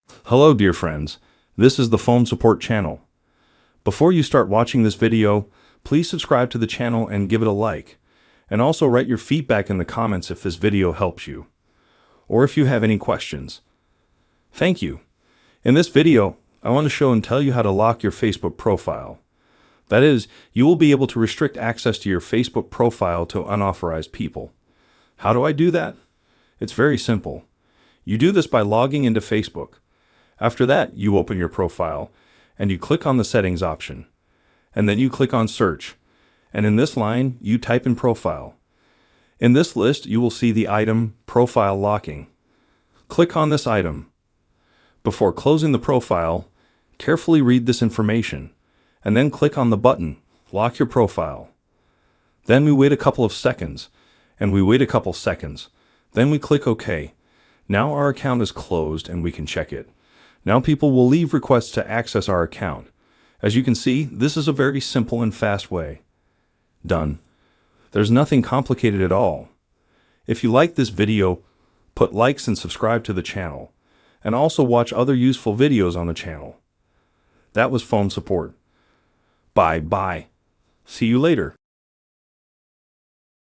Hello dear friends, this is the Phone Support channel. Before you start watching this video, please subscribe to the channel and give it a like. And also write your feedback in the comments if this video helps you, or if you have any questions. Thank you. In this video, I want to show and tell you how to lock your Facebook profile. That is, you will be able to restrict access to your Facebook profile to unauthorized people. How do I do that? It's very simple. You do this by logging into Facebook. After that, you open your profile, and you click on the Settings option. And then you click on Search. And in this line, you type in Profile. In this list, you will see the item Profile Locking. Click on this item. Before closing the profile, carefully read this information, and then click on the button Lock Your Profile. Then we wait a couple of seconds, and we wait a couple seconds. Then we click OK. Now our account is closed and we can check it. Now people will leave requests to access our account. As you can see, this is a very simple and fast way. Done. There's nothing complicated at all. If you like this video, put likes and subscribe to the channel. And also watch other useful videos on the channel. That was Phone Support. Bye. See you later.